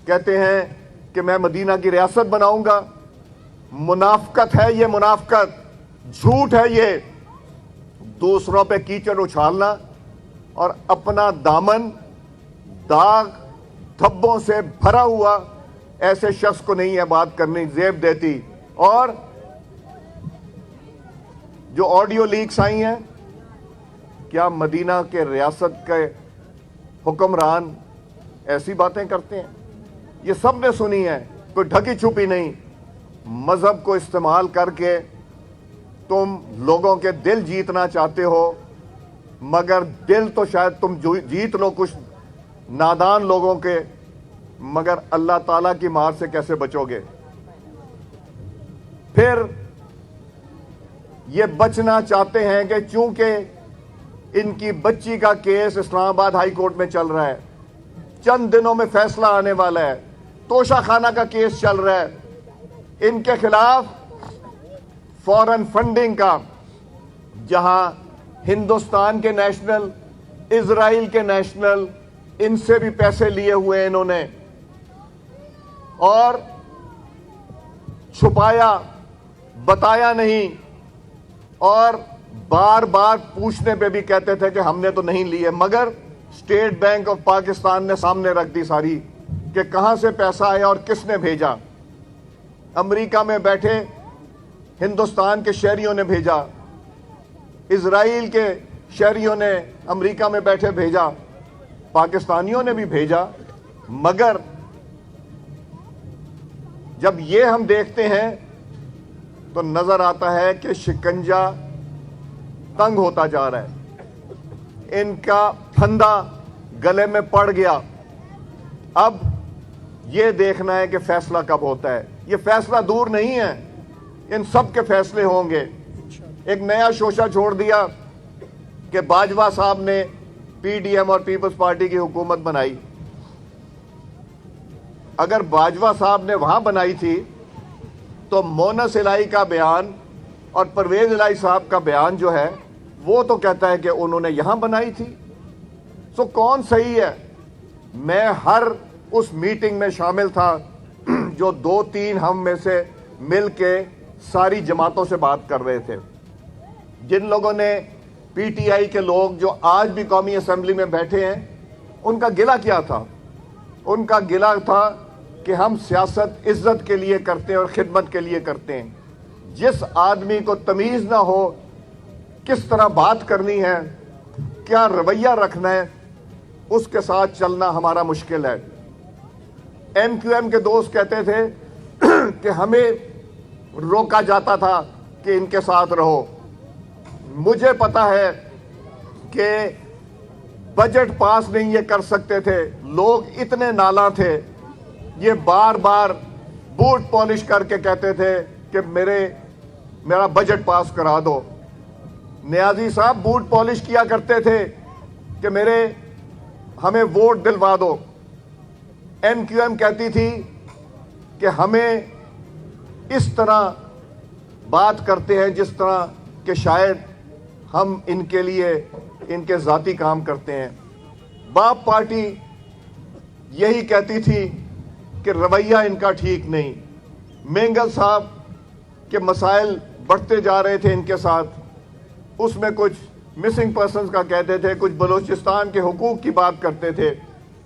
کہتے ہیں کہ میں مدینہ کی ریاست بناؤں گا. منافقت ہے یہ، منافقت، جھوٹ ہے یہ. دوسروں پہ کیچڑ اچھالنا اور اپنا دامن داغ دھبوں سے بھرا ہوا، ایسے شخص کو نہیں ہے بات کرنی زیب دیتی. اور جو آڈیو لیکس آئی ہیں، کیا مدینہ کے ریاست کے حکمران ایسی باتیں کرتے ہیں؟ یہ سب نے سنی ہے، کوئی ڈھکی چھپی نہیں. مذہب کو استعمال کر کے تم لوگوں کے دل جیتنا چاہتے ہو، مگر دل تو شاید تم جیت لو کچھ نادان لوگوں کے، مگر اللہ تعالیٰ کی مار سے کیسے بچو گے؟ پھر یہ بچنا چاہتے ہیں کہ چونکہ ان کی بچی کا کیس اسلام آباد ہائی کورٹ میں چل رہا ہے، چند دنوں میں فیصلہ آنے والا ہے، توشہ خانہ کا کیس چل رہا ہے، ان کے خلاف فورن فنڈنگ کا، جہاں ہندوستان کے نیشنل، اسرائیل کے نیشنل، ان سے بھی پیسے لیے ہوئے انہوں نے، اور چھپایا، بتایا نہیں، اور بار بار پوچھنے پہ بھی کہتے تھے کہ ہم نے تو نہیں لیے، مگر اسٹیٹ بینک آف پاکستان نے سامنے رکھ دی ساری کہ کہاں سے پیسہ آیا اور کس نے بھیجا. امریکہ میں بیٹھے ہندوستان کے شہریوں نے بھیجا، اسرائیل کے شہریوں نے امریکہ میں بیٹھے بھیجا، پاکستانیوں نے بھی بھیجا. مگر جب یہ ہم دیکھتے ہیں تو نظر آتا ہے کہ شکنجہ تنگ ہوتا جا رہا ہے، ان کا پھندا گلے میں پڑ گیا. اب یہ دیکھنا ہے کہ فیصلہ کب ہوتا ہے. یہ فیصلہ دور نہیں ہے، ان سب کے فیصلے ہوں گے. ایک نیا شوشہ چھوڑ دیا کہ باجوہ صاحب نے پی ڈی ایم اور پیپلز پارٹی کی حکومت بنائی. اگر باجوہ صاحب نے وہاں بنائی تھی تو مونس الہی کا بیان اور پرویز الہی صاحب کا بیان جو ہے وہ تو کہتا ہے کہ انہوں نے یہاں بنائی تھی. سو کون صحیح ہے؟ میں ہر اس میٹنگ میں شامل تھا جو 2-3 ہم میں سے مل کے ساری جماعتوں سے بات کر رہے تھے. جن لوگوں نے پی ٹی آئی کے لوگ جو آج بھی قومی اسمبلی میں بیٹھے ہیں، ان کا گلہ کیا تھا؟ ان کا گلہ تھا کہ ہم سیاست عزت کے لیے کرتے ہیں اور خدمت کے لیے کرتے ہیں. جس آدمی کو تمیز نہ ہو کس طرح بات کرنی ہے، کیا رویہ رکھنا ہے، اس کے ساتھ چلنا ہمارا مشکل ہے. ایم کیو ایم کے دوست کہتے تھے کہ ہمیں روکا جاتا تھا کہ ان کے ساتھ رہو. مجھے پتا ہے کہ بجٹ پاس نہیں یہ کر سکتے تھے، لوگ اتنے نالاں تھے، یہ بار بار بوٹ پالش کر کے کہتے تھے کہ میرا بجٹ پاس کرا دو. نیازی صاحب بوٹ پالش کیا کرتے تھے کہ ہمیں ووٹ دلوا دو. ایم کیو ایم کہتی تھی کہ ہمیں اس طرح بات کرتے ہیں جس طرح کہ شاید ہم ان کے لیے ان کے ذاتی کام کرتے ہیں. باپ پارٹی یہی کہتی تھی کہ رویہ ان کا ٹھیک نہیں. مینگل صاحب کے مسائل بڑھتے جا رہے تھے ان کے ساتھ، اس میں کچھ مسنگ پرسنز کا کہتے تھے، کچھ بلوچستان کے حقوق کی بات کرتے تھے،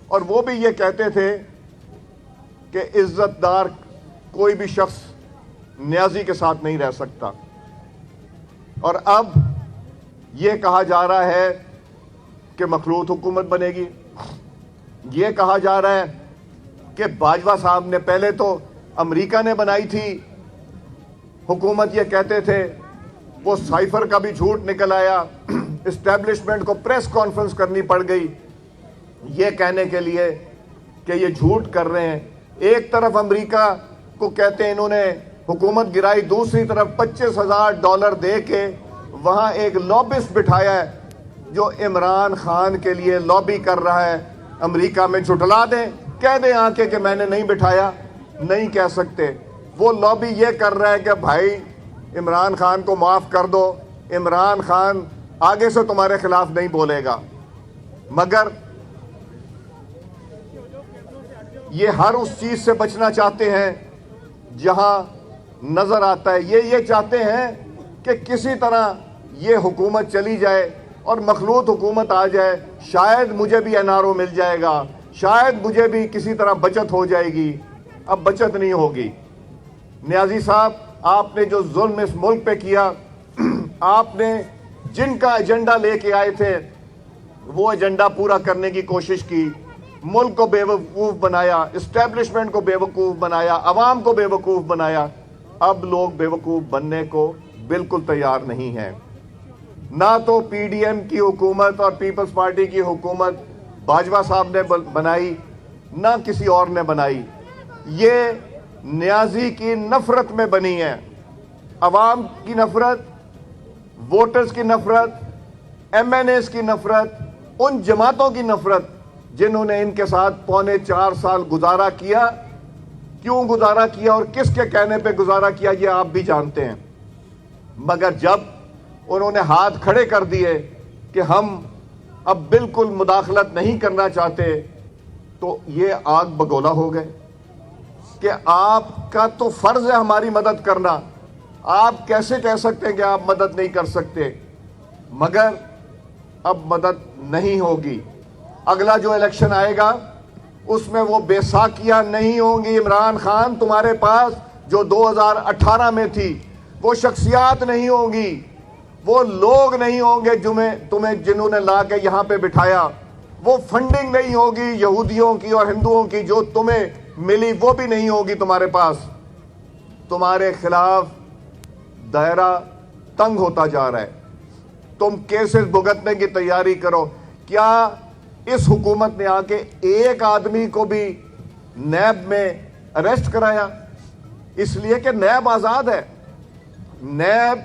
اور وہ بھی یہ کہتے تھے کہ عزت دار کوئی بھی شخص نیازی کے ساتھ نہیں رہ سکتا. اور اب یہ کہا جا رہا ہے کہ مخلوط حکومت بنے گی. یہ کہا جا رہا ہے کہ باجوہ صاحب نے پہلے تو امریکہ نے بنائی تھی حکومت، یہ کہتے تھے، وہ سائفر کا بھی جھوٹ نکل آیا، اسٹیبلشمنٹ کو پریس کانفرنس کرنی پڑ گئی یہ کہنے کے لیے کہ یہ جھوٹ کر رہے ہیں. ایک طرف امریکہ کو کہتے ہیں انہوں نے حکومت گرائی، دوسری طرف $25,000 دے کے وہاں ایک لابسٹ بٹھایا ہے جو عمران خان کے لیے لابی کر رہا ہے. امریکہ میں جھٹلا دیں، کہہ دیں آ کے کہ میں نے نہیں بٹھایا، نہیں کہہ سکتے. وہ لابی یہ کر رہا ہے کہ بھائی عمران خان کو معاف کر دو، عمران خان آگے سے تمہارے خلاف نہیں بولے گا. مگر یہ ہر اس چیز سے بچنا چاہتے ہیں جہاں نظر آتا ہے یہ چاہتے ہیں کہ کسی طرح یہ حکومت چلی جائے اور مخلوط حکومت آ جائے، شاید مجھے بھی این آر او مل جائے گا، شاید مجھے بھی کسی طرح بچت ہو جائے گی۔ اب بچت نہیں ہوگی۔ نیازی صاحب، آپ نے جو ظلم اس ملک پہ کیا، آپ نے جن کا ایجنڈا لے کے آئے تھے وہ ایجنڈا پورا کرنے کی کوشش کی، ملک کو بے وقوف بنایا، اسٹیبلشمنٹ کو بے وقوف بنایا، عوام کو بے وقوف بنایا۔ اب لوگ بے وقوف بننے کو بالکل تیار نہیں ہیں۔ نہ تو پی ڈی ایم کی حکومت اور پیپلز پارٹی کی حکومت باجوہ صاحب نے بنائی، نہ کسی اور نے بنائی، یہ نیازی کی نفرت میں بنی ہے۔ عوام کی نفرت، ووٹرز کی نفرت، ایم این ایز کی نفرت، ان جماعتوں کی نفرت جنہوں نے ان کے ساتھ 4.25 سال گزارا کیا۔ کیوں گزارا کیا اور کس کے کہنے پہ گزارا کیا یہ آپ بھی جانتے ہیں، مگر جب انہوں نے ہاتھ کھڑے کر دیے کہ ہم اب بالکل مداخلت نہیں کرنا چاہتے تو یہ آگ بگولا ہو گئے کہ آپ کا تو فرض ہے ہماری مدد کرنا، آپ کیسے کہہ سکتے ہیں کہ آپ مدد نہیں کر سکتے؟ مگر اب مدد نہیں ہوگی۔ اگلا جو الیکشن آئے گا اس میں وہ بے ساکیاں نہیں ہوں گی۔ عمران خان تمہارے پاس جو 2018 میں تھی، وہ شخصیات نہیں ہوں گی، وہ لوگ نہیں ہوں گے تمہیں جنہوں نے لا کے یہاں پہ بٹھایا، وہ فنڈنگ نہیں ہوگی یہودیوں کی اور ہندوؤں کی جو تمہیں ملی، وہ بھی نہیں ہوگی تمہارے پاس۔ تمہارے خلاف دائرہ تنگ ہوتا جا رہا ہے، تم کیسز بھگتنے کی تیاری کرو۔ کیا اس حکومت نے آ کے ایک آدمی کو بھی نیب میں اریسٹ کرایا؟ اس لیے کہ نیب آزاد ہے۔ نیب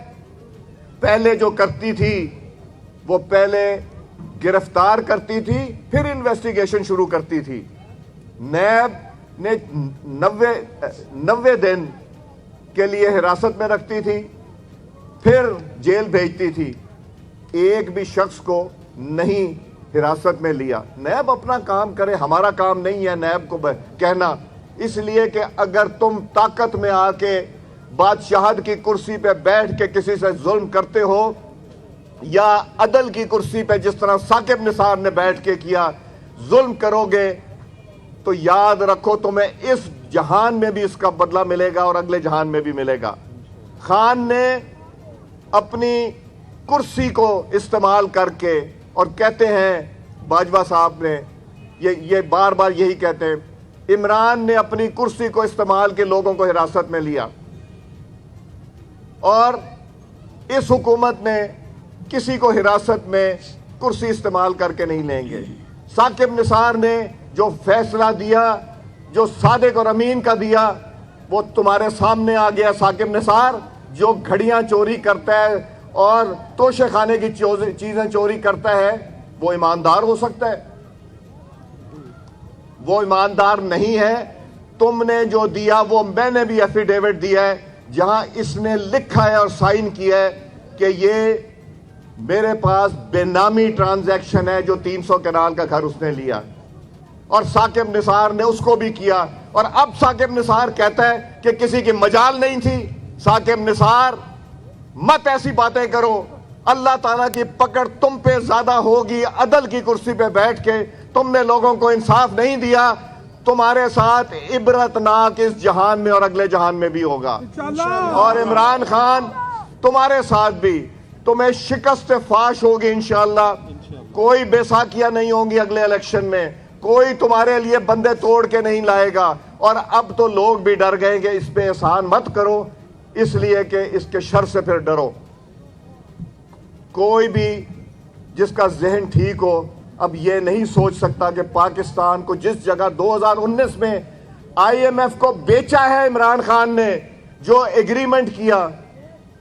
پہلے جو کرتی تھی وہ پہلے گرفتار کرتی تھی، پھر انویسٹیگیشن شروع کرتی تھی۔ نیب نے 90 دن کے لیے حراست میں رکھتی تھی، پھر جیل بھیجتی تھی۔ ایک بھی شخص کو نہیں حراست میں لیا۔ نیب اپنا کام کرے، ہمارا کام نہیں ہے نیب کو کہنا، اس لیے کہ اگر تم طاقت میں آ کے بادشاہت کی کرسی پہ بیٹھ کے کسی سے ظلم کرتے ہو، یا عدل کی کرسی پہ جس طرح ثاقب نثار نے بیٹھ کے کیا ظلم کرو گے، تو یاد رکھو تمہیں اس جہان میں بھی اس کا بدلہ ملے گا اور اگلے جہان میں بھی ملے گا۔ خان نے اپنی کرسی کو استعمال کر کے، اور کہتے ہیں باجوہ صاحب نے یہ بار بار یہی کہتے ہیں، عمران نے اپنی کرسی کو استعمال کے لوگوں کو حراست میں لیا، اور اس حکومت نے کسی کو حراست میں کرسی استعمال کر کے نہیں لیں گے۔ ثاقب نثار نے جو فیصلہ دیا، جو صادق اور امین کا دیا، وہ تمہارے سامنے آ گیا۔ ثاقب نثار جو گھڑیاں چوری کرتا ہے اور توشے خانے کی چیزیں چوری کرتا ہے، وہ ایماندار ہو سکتا ہے؟ وہ ایماندار نہیں ہے۔ تم نے جو دیا وہ میں نے بھی ایفیڈیوٹ دیا ہے جہاں اس نے لکھا ہے اور سائن کیا ہے کہ یہ میرے پاس بے نامی ٹرانزیکشن ہے، جو 300 کنال کا گھر اس نے لیا، اور ثاقب نثار نے اس کو بھی کیا۔ اور اب ثاقب نثار کہتا ہے کہ کسی کی مجال نہیں تھی۔ ثاقب نثار، مت ایسی باتیں کرو، اللہ تعالیٰ کی پکڑ تم پہ زیادہ ہوگی۔ عدل کی کرسی پہ بیٹھ کے تم نے لوگوں کو انصاف نہیں دیا، تمہارے ساتھ عبرتناک اس جہان میں اور اگلے جہان میں بھی ہوگا۔ اور عمران خان تمہارے ساتھ بھی تمہیں شکست فاش ہوگی انشاءاللہ۔ کوئی بے ساکیاں نہیں ہوں گی اگلے الیکشن میں، کوئی تمہارے لیے بندے توڑ کے نہیں لائے گا۔ اور اب تو لوگ بھی ڈر گئے کہ اس پہ احسان مت کرو، اس لیے کہ اس کے شر سے پھر ڈرو۔ کوئی بھی جس کا ذہن ٹھیک ہو اب یہ نہیں سوچ سکتا کہ پاکستان کو جس جگہ 2019 میں آئی ایم ایف کو بیچا ہے عمران خان نے، جو ایگریمنٹ کیا،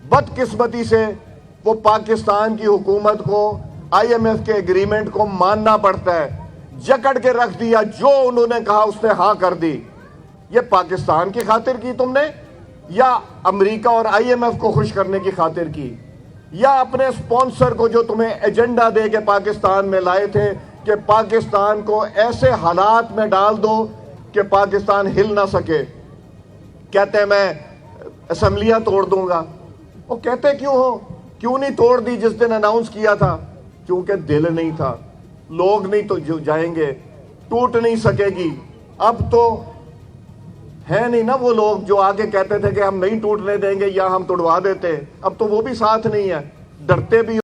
بدقسمتی سے وہ پاکستان کی حکومت کو آئی ایم ایف کے ایگریمنٹ کو ماننا پڑتا ہے۔ جکڑ کے رکھ دیا، جو انہوں نے کہا اس نے ہاں کر دی۔ یہ پاکستان کی خاطر کی تم نے، یا امریکہ اور آئی ایم ایف کو خوش کرنے کی خاطر کی، یا اپنے سپانسر کو جو تمہیں ایجنڈا دے کے پاکستان میں لائے تھے کہ پاکستان کو ایسے حالات میں ڈال دو کہ پاکستان ہل نہ سکے. کہتے ہیں میں اسمبلیاں توڑ دوں گا. وہ کہتے کیوں ہو؟ کیوں نہیں توڑ دی جس دن اناؤنس کیا تھا؟ کیونکہ دل نہیں تھا. لوگ نہیں تو جائیں گے, ٹوٹ نہیں سکے گی. اب تو ہے نہیں نا وہ لوگ جو آگے کہتے تھے کہ ہم نہیں ٹوٹنے دیں گے یا ہم توڑوا دیتے. اب تو وہ بھی ساتھ نہیں ہے, ڈرتے بھی